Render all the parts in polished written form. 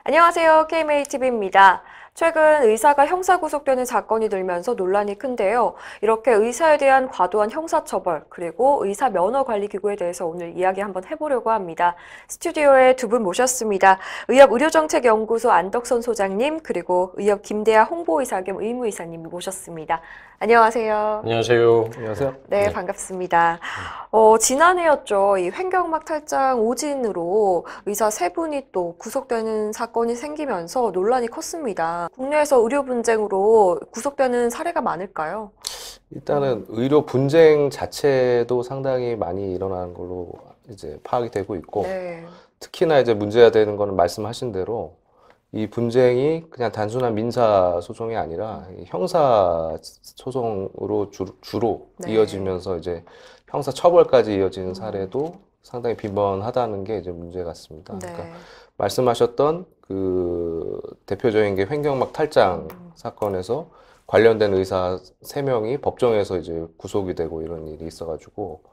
안녕하세요. KMATV입니다. 최근 의사가 형사 구속되는 사건이 늘면서 논란이 큰데요. 이렇게 의사에 대한 과도한 형사처벌, 그리고 의사 면허 관리 기구에 대해서 오늘 이야기 한번 해보려고 합니다. 스튜디오에 두 분 모셨습니다. 의협 의료정책연구소 안덕선 소장님, 그리고 의협 김대하 홍보의사 겸 의무의사님 모셨습니다. 안녕하세요. 안녕하세요. 안녕하세요. 네, 반갑습니다. 지난해였죠. 이 횡격막 탈장 오진으로 의사 세 분이 또 구속되는 사건이 생기면서 논란이 컸습니다. 국내에서 의료 분쟁으로 구속되는 사례가 많을까요? 일단은 의료 분쟁 자체도 상당히 많이 일어나는 걸로 이제 파악이 되고 있고, 네. 특히나 이제 문제가 되는 거는 말씀하신 대로 이 분쟁이 그냥 단순한 민사 소송이 아니라 이 형사 소송으로 주로 네. 이어지면서 이제 형사 처벌까지 이어지는 사례도 상당히 빈번하다는 게 이제 문제 같습니다. 네. 그러니까 말씀하셨던 그 대표적인 게 횡격막 탈장 사건에서 관련된 의사 3명이 법정에서 이제 구속이 되고 이런 일이 있어가지고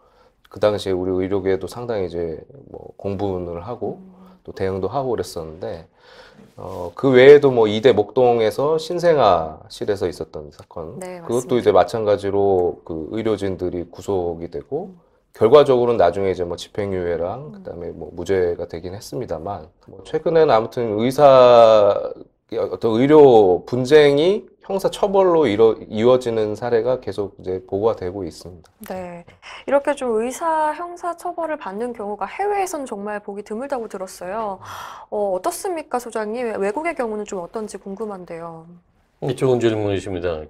그 당시에 우리 의료계도 상당히 이제 뭐 공분을 하고 또 대응도 하고 그랬었는데 그 외에도 뭐 이대 목동에서 신생아실에서 있었던 사건, 네, 그것도 맞습니다. 이제 마찬가지로 그 의료진들이 구속이 되고 결과적으로는 나중에 이제 뭐 집행유예랑 그다음에 뭐 무죄가 되긴 했습니다만, 뭐 최근에는 아무튼 어떤 의료 분쟁이 형사 처벌로 이루어지는 사례가 계속 이제 보고가 되고 있습니다. 네. 이렇게 좀 의사 형사 처벌을 받는 경우가 해외에서는 정말 보기 드물다고 들었어요. 어떻습니까, 소장님? 외국의 경우는 좀 어떤지 궁금한데요. 좋은 질문이십니다.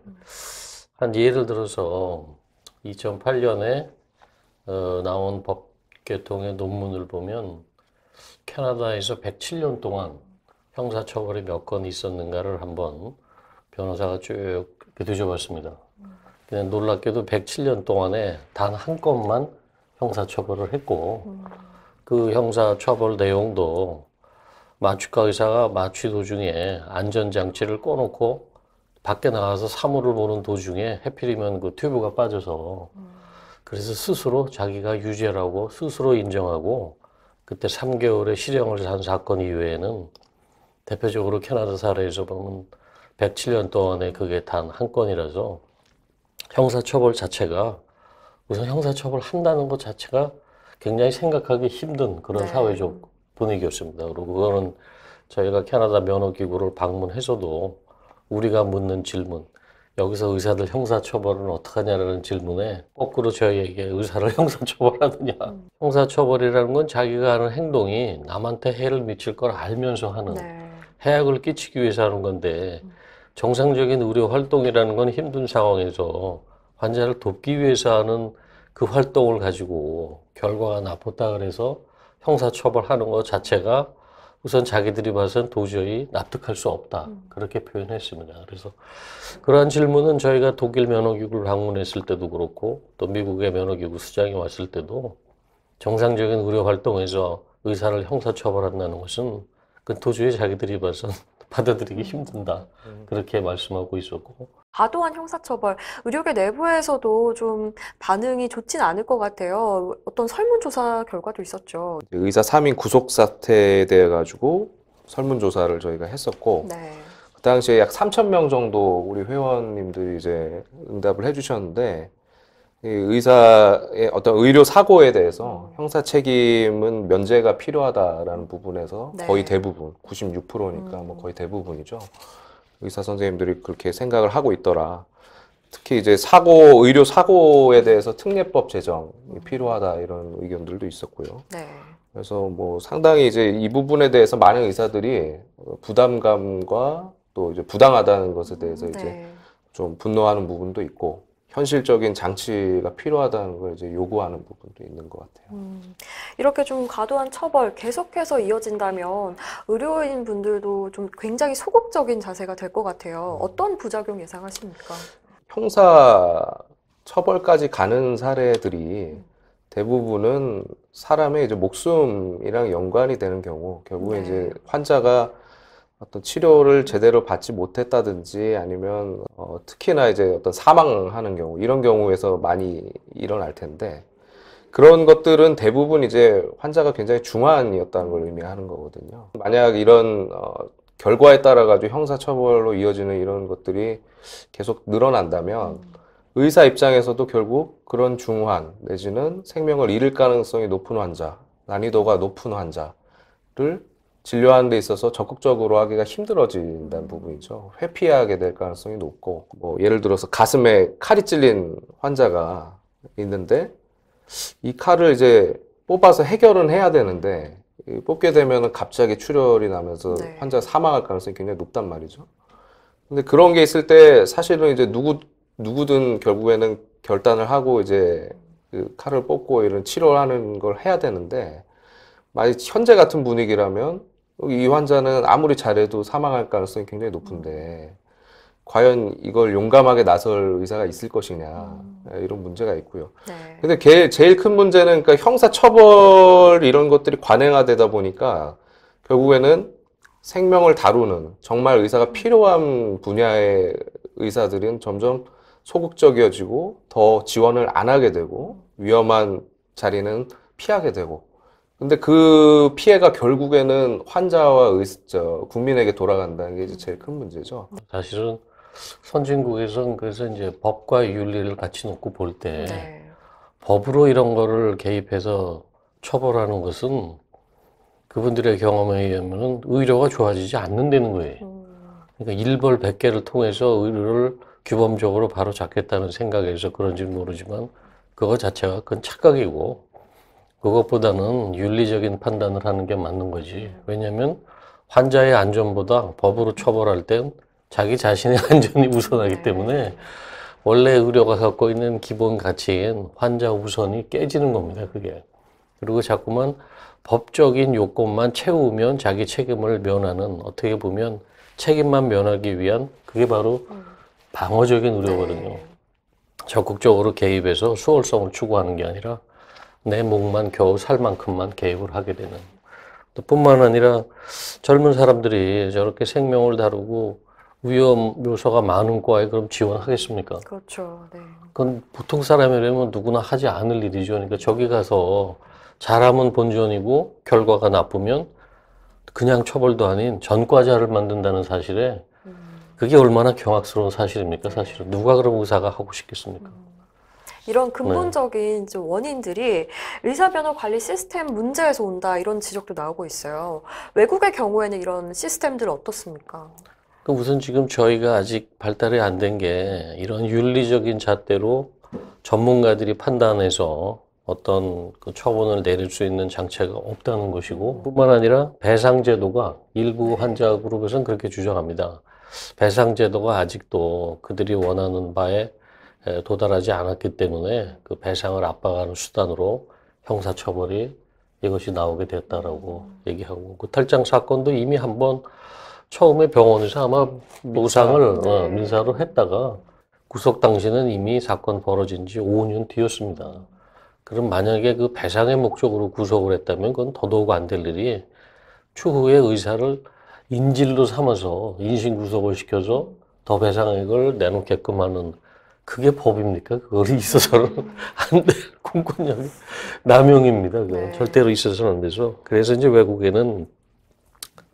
한 예를 들어서 2008년에 나온 법 개통의 논문을 보면 캐나다에서 107년 동안 형사처벌이 몇 건 있었는가를 한번 변호사가 쭉 뒤져봤습니다. 그냥 놀랍게도 107년 동안에 단 한 건만 형사처벌을 했고, 그 형사처벌 내용도 마취과 의사가 마취 도중에 안전장치를 꺼놓고 밖에 나가서 사물을 보는 도중에 해필이면 그 튜브가 빠져서 그래서 스스로 자기가 유죄라고 스스로 인정하고 그때 3개월의 실형을 산 사건 이외에는 대표적으로 캐나다 사례에서 보면 107년 동안에 그게 단 한 건이라서 형사처벌 자체가 우선 형사처벌 한다는 것 자체가 굉장히 생각하기 힘든 그런 네. 사회적 분위기였습니다. 그리고 그거는 저희가 캐나다 면허기구를 방문해서도 우리가 묻는 질문, 여기서 의사들 형사처벌은 어떡하냐라는 질문에 거꾸로 저희에게 의사를 형사처벌하느냐. 형사처벌이라는 건 자기가 하는 행동이 남한테 해를 미칠 걸 알면서 하는, 네. 해악을 끼치기 위해서 하는 건데, 정상적인 의료 활동이라는 건 힘든 상황에서 환자를 돕기 위해서 하는 그 활동을 가지고 결과가 나쁘다 그래서 형사처벌하는 것 자체가 우선 자기들이 봐서는 도저히 납득할 수 없다. 그렇게 표현했습니다. 그래서 그러한 질문은 저희가 독일 면허기구를 방문했을 때도 그렇고 또 미국의 면허기구 수장이 왔을 때도 정상적인 의료 활동에서 의사를 형사처벌한다는 것은 그 도저히 자기들이 봐서는 받아들이기 힘든다. 그렇게 말씀하고 있었고. 과도한 형사처벌, 의료계 내부에서도 좀 반응이 좋진 않을 것 같아요. 어떤 설문조사 결과도 있었죠. 의사 3인 구속 사태에 대해 가지고 설문조사를 저희가 했었고, 네. 그 당시에 약 3,000명 정도 우리 회원님들이 이제 응답을 해주셨는데, 이 의사의 어떤 의료 사고에 대해서 형사 책임은 면제가 필요하다라는 부분에서 네. 거의 대부분, 96%니까 뭐 거의 대부분이죠. 의사 선생님들이 그렇게 생각을 하고 있더라. 특히 이제 의료 사고에 대해서 특례법 제정이 필요하다 이런 의견들도 있었고요. 네. 그래서 뭐 상당히 이제 이 부분에 대해서 많은 의사들이 부담감과 또 이제 부당하다는 것에 대해서 이제 네. 좀 분노하는 부분도 있고 현실적인 장치가 필요하다는 걸 이제 요구하는 부분도 있는 것 같아요. 이렇게 좀 과도한 처벌 계속해서 이어진다면 의료인 분들도 좀 굉장히 소극적인 자세가 될 것 같아요. 어떤 부작용 예상하십니까? 형사 처벌까지 가는 사례들이 대부분은 사람의 이제 목숨이랑 연관이 되는 경우, 결국에 네. 이제 환자가 어떤 치료를 제대로 받지 못했다든지 아니면 특히나 이제 어떤 사망하는 경우, 이런 경우에서 많이 일어날 텐데, 그런 것들은 대부분 이제 환자가 굉장히 중환이었다는 걸 의미하는 거거든요. 만약 이런 결과에 따라 가지고 형사처벌로 이어지는 이런 것들이 계속 늘어난다면 의사 입장에서도 결국 그런 중환 내지는 생명을 잃을 가능성이 높은 환자, 난이도가 높은 환자를 진료하는 데 있어서 적극적으로 하기가 힘들어진다는 부분이죠. 회피하게 될 가능성이 높고, 뭐 예를 들어서 가슴에 칼이 찔린 환자가 있는데 이 칼을 이제 뽑아서 해결은 해야 되는데 뽑게 되면 갑자기 출혈이 나면서 네. 환자가 사망할 가능성이 굉장히 높단 말이죠. 근데 그런 게 있을 때 사실은 이제 누구든 결국에는 결단을 하고 이제 그 칼을 뽑고 이런 치료를 하는 걸 해야 되는데 만약 현재 같은 분위기라면 이 환자는 아무리 잘해도 사망할 가능성이 굉장히 높은데 과연 이걸 용감하게 나설 의사가 있을 것이냐 이런 문제가 있고요. 네. 근데 제일 큰 문제는 그러니까 형사처벌 이런 것들이 관행화되다 보니까 결국에는 생명을 다루는 정말 의사가 필요한 분야의 의사들은 점점 소극적이어지고 더 지원을 안 하게 되고 위험한 자리는 피하게 되고 근데 그 피해가 결국에는 환자와 국민에게 돌아간다는 게 이제 제일 큰 문제죠. 사실은 선진국에서는 그래서 이제 법과 윤리를 같이 놓고 볼 때 네. 법으로 이런 거를 개입해서 처벌하는 것은 그분들의 경험에 의하면 의료가 좋아지지 않는다는 거예요. 그러니까 일벌 백계를 통해서 의료를 규범적으로 바로 잡겠다는 생각에서 그런지 모르지만 그거 자체가 그건 착각이고 그것보다는 윤리적인 판단을 하는 게 맞는 거지. 왜냐하면 환자의 안전보다 법으로 처벌할 땐 자기 자신의 안전이 우선하기 때문에 원래 의료가 갖고 있는 기본 가치인 환자 우선이 깨지는 겁니다, 그게. 그리고 자꾸만 법적인 요건만 채우면 자기 책임을 면하는 어떻게 보면 책임만 면하기 위한 그게 바로 방어적인 의료거든요. 네. 적극적으로 개입해서 수월성을 추구하는 게 아니라 내 목만 겨우 살 만큼만 개입을 하게 되는. 또 뿐만 아니라 젊은 사람들이 저렇게 생명을 다루고 위험 요소가 많은 과에 그럼 지원하겠습니까? 그렇죠. 네. 그건 보통 사람이라면 누구나 하지 않을 일이죠. 그러니까 저기 가서 잘하면 본전이고 결과가 나쁘면 그냥 처벌도 아닌 전과자를 만든다는 사실에 그게 얼마나 경악스러운 사실입니까? 사실은 누가 그럼 의사가 하고 싶겠습니까? 이런 근본적인 좀 원인들이 의사면허 관리 시스템 문제에서 온다 이런 지적도 나오고 있어요. 외국의 경우에는 이런 시스템들 어떻습니까? 그 우선 지금 저희가 아직 발달이 안 된 게 이런 윤리적인 잣대로 전문가들이 판단해서 어떤 그 처분을 내릴 수 있는 장치가 없다는 것이고 뿐만 아니라 배상제도가 일부 환자 그룹에서는 그렇게 주장합니다. 배상제도가 아직도 그들이 원하는 바에 도달하지 않았기 때문에 그 배상을 압박하는 수단으로 형사처벌이 이것이 나오게 됐다라고 얘기하고 그 탈장 사건도 이미 한번 처음에 병원에서 아마 노상을 민사로 했다가 구속 당시는 이미 사건 벌어진 지 5년 뒤였습니다. 그럼 만약에 그 배상의 목적으로 구속을 했다면 그건 더더욱 안 될 일이 추후에 의사를 인질로 삼아서 인신구속을 시켜서 더 배상액을 내놓게끔 하는 그게 법입니까? 그걸 있어서는 안 될 공권력의 남용입니다. 그건 절대로 있어서는 안 돼서. 그래서 이제 외국에는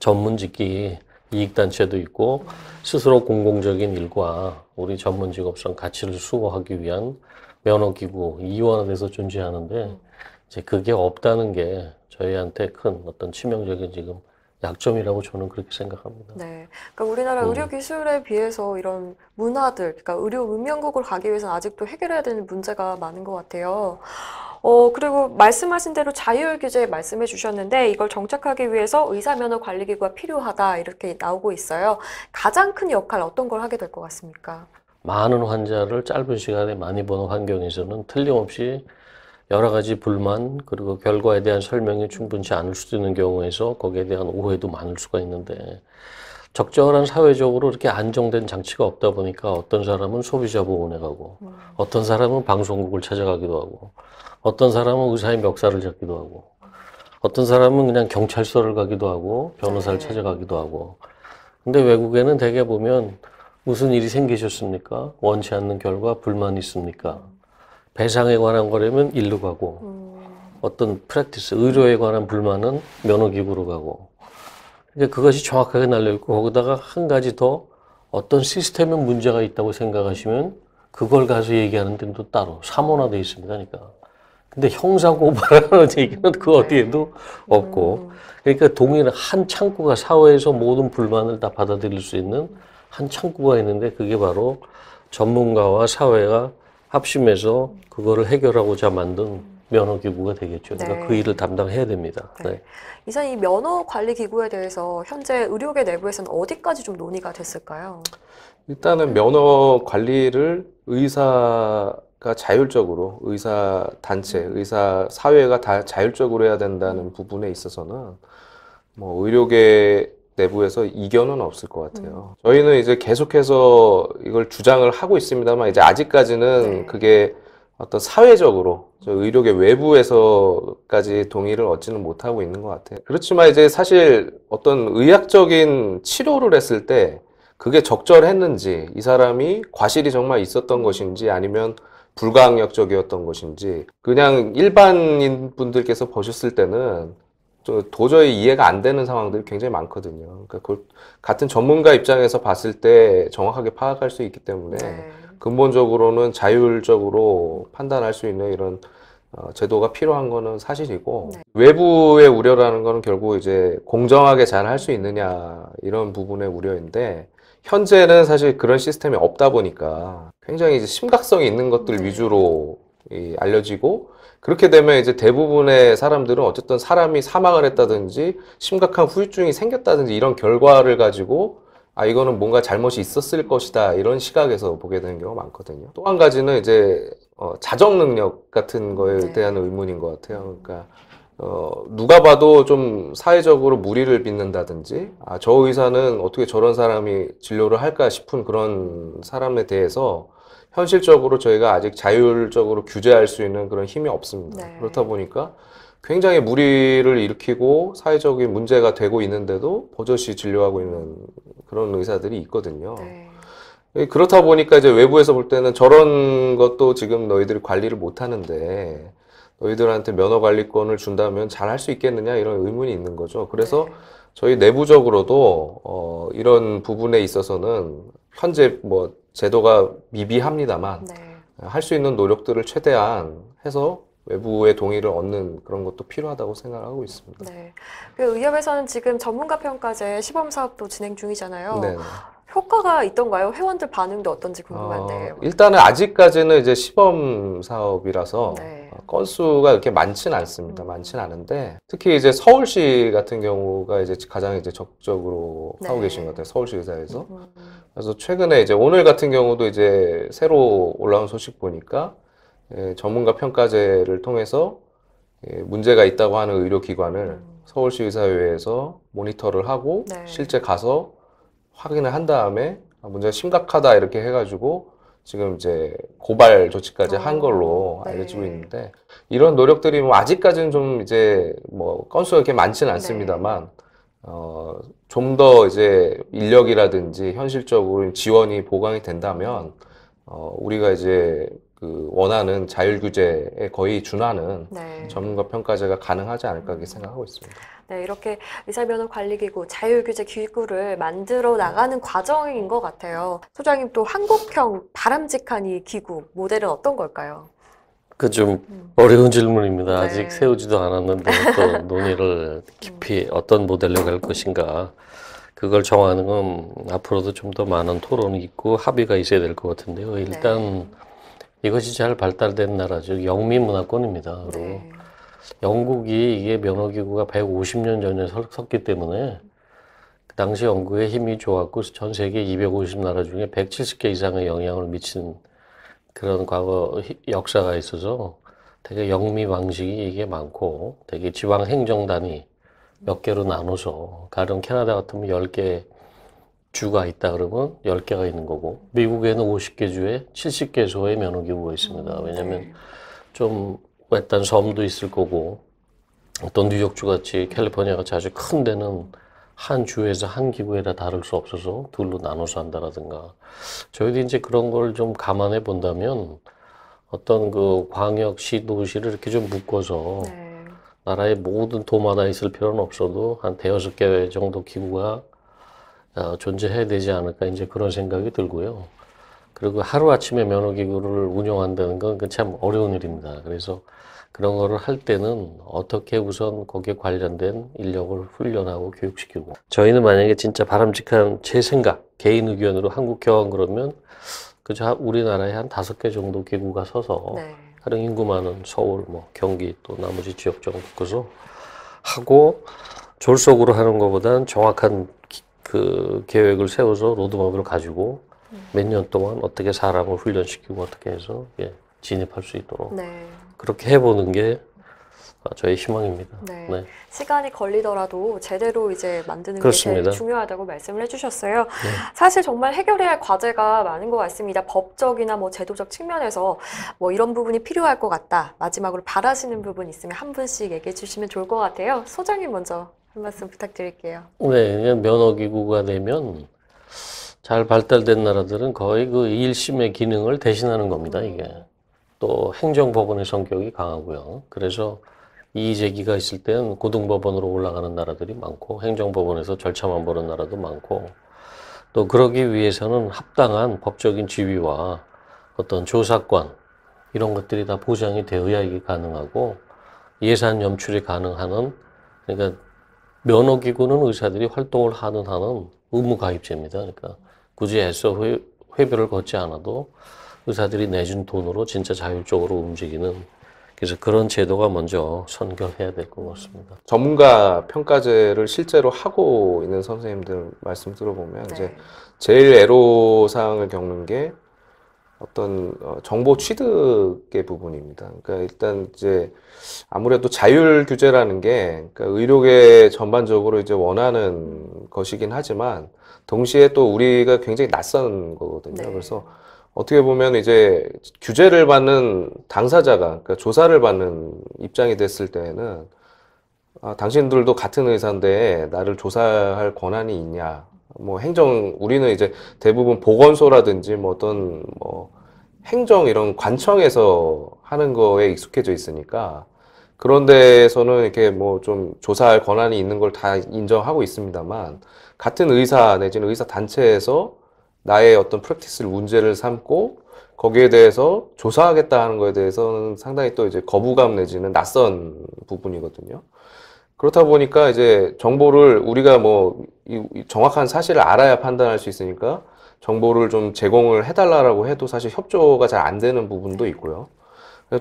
전문직기 이익단체도 있고 스스로 공공적인 일과 우리 전문 직업상 가치를 수호하기 위한 면허기구, 이원에서 존재하는데 이제 그게 없다는 게 저희한테 큰 어떤 치명적인 지금 약점이라고 저는 그렇게 생각합니다. 네. 그러니까 우리나라 의료 기술에 비해서 이런 문화들, 그러니까 의료 문명국을 가기 위해서는 아직도 해결해야 되는 문제가 많은 것 같아요. 그리고 말씀하신 대로 자율 규제 말씀해 주셨는데 이걸 정착하기 위해서 의사면허관리기구가 필요하다 이렇게 나오고 있어요. 가장 큰 역할 어떤 걸 하게 될 것 같습니까? 많은 환자를 짧은 시간에 많이 보는 환경에서는 틀림없이 여러 가지 불만 그리고 결과에 대한 설명이 충분치 않을 수도 있는 경우에서 거기에 대한 오해도 많을 수가 있는데 적절한 사회적으로 이렇게 안정된 장치가 없다 보니까 어떤 사람은 소비자 보호원에 가고 어떤 사람은 방송국을 찾아가기도 하고 어떤 사람은 의사의 멱살을 잡기도 하고 어떤 사람은 그냥 경찰서를 가기도 하고 변호사를 찾아가기도 하고 근데 외국에는 대개 보면 무슨 일이 생기셨습니까? 원치 않는 결과 불만이 있습니까? 배상에 관한 거라면 일로 가고 어떤 프랙티스, 의료에 관한 불만은 면허기구로 가고. 그러니까 그것이 정확하게 날려있고 거기다가 한 가지 더 어떤 시스템에 문제가 있다고 생각하시면 그걸 가서 얘기하는 데는 또 따로 사문화되어 있습니다. 그러니까. 근데 형사고발하는 얘기는 그 어디에도 없고. 그러니까 동일한 한 창구가 사회에서 모든 불만을 다 받아들일 수 있는 한 창구가 있는데 그게 바로 전문가와 사회가 합심해서 그거를 해결하고자 만든 면허기구가 되겠죠. 그러니까 그 네. 일을 담당해야 됩니다. 네. 네. 이사님, 이 면허 관리 기구에 대해서 현재 의료계 내부에서는 어디까지 좀 논의가 됐을까요? 일단은 면허 관리를 의사가 자율적으로, 의사 단체, 의사 사회가 다 자율적으로 해야 된다는 부분에 있어서는 뭐 의료계 내부에서 이견은 없을 것 같아요. 저희는 이제 계속해서 이걸 주장을 하고 있습니다만 이제 아직까지는 네. 그게 어떤 사회적으로 저 의료계 외부에서까지 동의를 얻지는 못하고 있는 것 같아요. 그렇지만 이제 사실 어떤 의학적인 치료를 했을 때 그게 적절했는지, 이 사람이 과실이 정말 있었던 것인지 아니면 불가항력적이었던 것인지 그냥 일반인 분들께서 보셨을 때는 도저히 이해가 안 되는 상황들이 굉장히 많거든요. 그러니까 같은 전문가 입장에서 봤을 때 정확하게 파악할 수 있기 때문에 네. 근본적으로는 자율적으로 판단할 수 있는 이런 제도가 필요한 거는 사실이고 네. 외부의 우려라는 거는 결국 이제 공정하게 잘 할 수 있느냐 이런 부분의 우려인데 현재는 사실 그런 시스템이 없다 보니까 굉장히 이제 심각성이 있는 것들 네. 위주로 알려지고 그렇게 되면 이제 대부분의 사람들은 어쨌든 사람이 사망을 했다든지 심각한 후유증이 생겼다든지 이런 결과를 가지고 아, 이거는 뭔가 잘못이 있었을 것이다 이런 시각에서 보게 되는 경우가 많거든요. 또 한 가지는 이제 자정 능력 같은 거에 네. 대한 의문인 것 같아요. 그러니까 누가 봐도 좀 사회적으로 무리를 빚는다든지 아, 저 의사는 어떻게 저런 사람이 진료를 할까 싶은 그런 사람에 대해서 현실적으로 저희가 아직 자율적으로 규제할 수 있는 그런 힘이 없습니다. 네. 그렇다 보니까 굉장히 무리를 일으키고 사회적인 문제가 되고 있는데도 버젓이 진료하고 있는 그런 의사들이 있거든요. 네. 그렇다 보니까 이제 외부에서 볼 때는 저런 것도 지금 너희들이 관리를 못 하는데 너희들한테 면허 관리권을 준다면 잘 할 수 있겠느냐 이런 의문이 있는 거죠. 그래서 네. 저희 내부적으로도 이런 부분에 있어서는 현재 뭐 제도가 미비합니다만 네. 할 수 있는 노력들을 최대한 해서 외부의 동의를 얻는 그런 것도 필요하다고 생각하고 있습니다. 네. 그 의협에서는 지금 전문가 평가제 시범 사업도 진행 중이잖아요. 네. 효과가 있던가요? 회원들 반응도 어떤지 궁금한데. 일단은 아직까지는 이제 시범 사업이라서 네. 건수가 이렇게 많지는 않습니다. 많지는 않은데 특히 이제 서울시 같은 경우가 이제 가장 이제 적극적으로 하고 네. 계신 것 같아요. 서울시 의사에서. 그래서 최근에 이제 오늘 같은 경우도 이제 새로 올라온 소식 보니까 전문가 평가제를 통해서 문제가 있다고 하는 의료기관을 서울시 의사회에서 모니터를 하고 네. 실제 가서 확인을 한 다음에 문제가 심각하다 이렇게 해가지고 지금 이제 고발 조치까지 한 걸로 네. 알려지고 있는데 이런 노력들이 뭐 아직까지는 좀 이제 뭐 건수가 그렇게 많지는 않습니다만 좀 더 이제 인력이라든지 현실적으로 지원이 보강이 된다면 우리가 이제 그 원하는 자율규제에 거의 준하는 네. 전문가 평가제가 가능하지 않을까 그렇게 생각하고 있습니다. 네, 이렇게 의사면허관리기구, 자율규제 기구를 만들어 나가는 과정인 것 같아요. 소장님, 또 한국형 바람직한 이 기구 모델은 어떤 걸까요? 그 좀 어려운 질문입니다. 네. 아직 세우지도 않았는데 또 논의를 깊이 어떤 모델로 갈 것인가. 그걸 정하는 건 앞으로도 좀 더 많은 토론이 있고 합의가 있어야 될 것 같은데요. 일단 이것이 잘 발달된 나라죠. 영미 문화권입니다. 그리고 네. 영국이 이게 면허기구가 150년 전에 섰기 때문에 그 당시 영국의 힘이 좋았고 전 세계 250나라 중에 170개 이상의 영향을 미친 그런 과거 역사가 있어서 되게 영미 방식이 이게 많고 되게 지방 행정단위 몇 개로 나눠서 가령 캐나다 같으면 10개 주가 있다 그러면 10개가 있는 거고 미국에는 50개 주에 70개소의 면허기구가 있습니다. 왜냐하면 좀 외딴 섬도 있을 거고 어떤 뉴욕주 같이 캘리포니아 같이 아주 큰 데는 한 주에서 한 기구에다 다룰 수 없어서 둘로 나눠서 한다라든가 저희도 이제 그런 걸 좀 감안해 본다면 어떤 그 광역시 도시를 이렇게 좀 묶어서 나라의 모든 도마다 있을 필요는 없어도 한 대여섯 개 정도 기구가 존재해야 되지 않을까 이제 그런 생각이 들고요. 그리고 하루아침에 면허기구를 운영한다는 건 참 어려운 일입니다. 그래서 그런 거를 할 때는 어떻게 우선 거기에 관련된 인력을 훈련하고 교육시키고 저희는 만약에 진짜 바람직한 제 생각, 개인 의견으로 한국형 그러면 그저 우리나라에 한 5개 정도 기구가 서서 네. 가령 인구 많은 서울, 뭐 경기 또 나머지 지역 정도 거서 하고 졸속으로 하는 것보다는 정확한 그 계획을 세워서 로드맵을 가지고 몇 년 동안 어떻게 사람을 훈련시키고 어떻게 해서 진입할 수 있도록 네. 그렇게 해보는 게 저의 희망입니다. 네. 네. 시간이 걸리더라도 제대로 이제 만드는 게 그렇습니다. 제일 중요하다고 말씀을 해주셨어요. 사실 정말 해결해야 할 과제가 많은 것 같습니다. 법적이나 뭐 제도적 측면에서 뭐 이런 부분이 필요할 것 같다. 마지막으로 바라시는 부분 있으면 한 분씩 얘기해 주시면 좋을 것 같아요. 소장님 먼저 한 말씀 부탁드릴게요. 네, 면허기구가 되면 잘 발달된 나라들은 거의 그 1심의 기능을 대신하는 겁니다, 이게. 또 행정법원의 성격이 강하고요. 그래서 이의제기가 있을 때는 고등법원으로 올라가는 나라들이 많고 행정법원에서 절차만 보는 나라도 많고 또 그러기 위해서는 합당한 법적인 지위와 어떤 조사권 이런 것들이 다 보장이 되어야 이게 가능하고 예산 염출이 가능한 그러니까 면허기구는 의사들이 활동을 하는 한은 의무 가입제입니다. 그러니까 굳이 애써 회비를 걷지 않아도 의사들이 내준 돈으로 진짜 자율적으로 움직이는 그래서 그런 제도가 먼저 선결해야 될 것 같습니다. 전문가 평가제를 실제로 하고 있는 선생님들 말씀 들어보면 네. 이제 제일 애로사항을 겪는 게 어떤 정보 취득의 부분입니다. 그러니까 일단 이제 아무래도 자율 규제라는 게 그러니까 의료계 전반적으로 이제 원하는 것이긴 하지만 동시에 또 우리가 굉장히 낯선 거거든요. 네. 그래서 어떻게 보면 이제 규제를 받는 당사자가 그러니까 조사를 받는 입장이 됐을 때에는 당신들도 같은 의사인데 나를 조사할 권한이 있냐? 뭐 우리는 이제 대부분 보건소라든지 뭐 어떤 뭐 행정 이런 관청에서 하는 거에 익숙해져 있으니까 그런 데에서는 이렇게 뭐 좀 조사할 권한이 있는 걸 다 인정하고 있습니다만 같은 의사 내지는 의사 단체에서 나의 어떤 프랙티스를 문제를 삼고 거기에 대해서 조사하겠다 하는 거에 대해서는 상당히 또 이제 거부감 내지는 낯선 부분이거든요. 그렇다 보니까 이제 정보를 우리가 뭐 이 정확한 사실을 알아야 판단할 수 있으니까 정보를 좀 제공을 해달라고 해도 사실 협조가 잘 안 되는 부분도 있고요.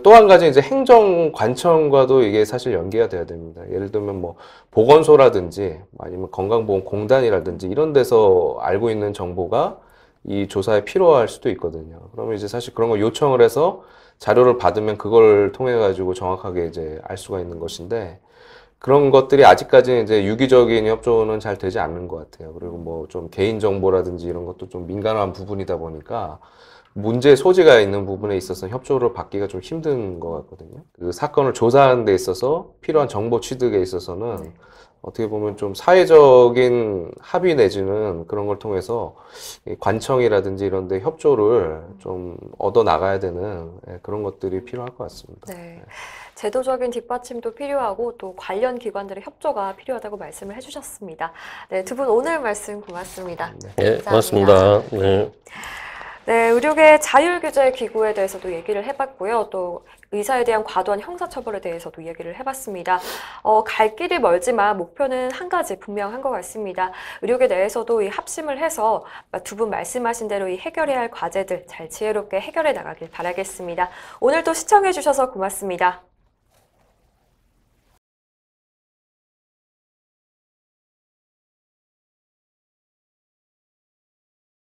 또 한 가지 이제 행정관청과도 이게 사실 연계가 돼야 됩니다. 예를 들면 뭐 보건소라든지 아니면 건강보험공단이라든지 이런 데서 알고 있는 정보가 이 조사에 필요할 수도 있거든요. 그러면 이제 사실 그런 걸 요청을 해서 자료를 받으면 그걸 통해 가지고 정확하게 이제 알 수가 있는 것인데 그런 것들이 아직까지는 이제 유기적인 협조는 잘 되지 않는 것 같아요. 그리고 뭐 좀 개인정보라든지 이런 것도 좀 민감한 부분이다 보니까 문제 소지가 있는 부분에 있어서 협조를 받기가 좀 힘든 것 같거든요. 그 사건을 조사하는 데 있어서 필요한 정보 취득에 있어서는 어떻게 보면 좀 사회적인 합의 내지는 그런 걸 통해서 관청이라든지 이런 데 협조를 좀 얻어 나가야 되는 그런 것들이 필요할 것 같습니다. 네. 제도적인 뒷받침도 필요하고 또 관련 기관들의 협조가 필요하다고 말씀을 해주셨습니다. 네, 두 분 오늘 말씀 고맙습니다. 네, 감사합니다. 고맙습니다. 네. 네, 의료계 자율규제 기구에 대해서도 얘기를 해봤고요. 또 의사에 대한 과도한 형사처벌에 대해서도 얘기를 해봤습니다. 갈 길이 멀지만 목표는 한 가지 분명한 것 같습니다. 의료계 내에서도 이 합심을 해서 두 분 말씀하신 대로 이 해결해야 할 과제들 잘 지혜롭게 해결해 나가길 바라겠습니다. 오늘도 시청해 주셔서 고맙습니다.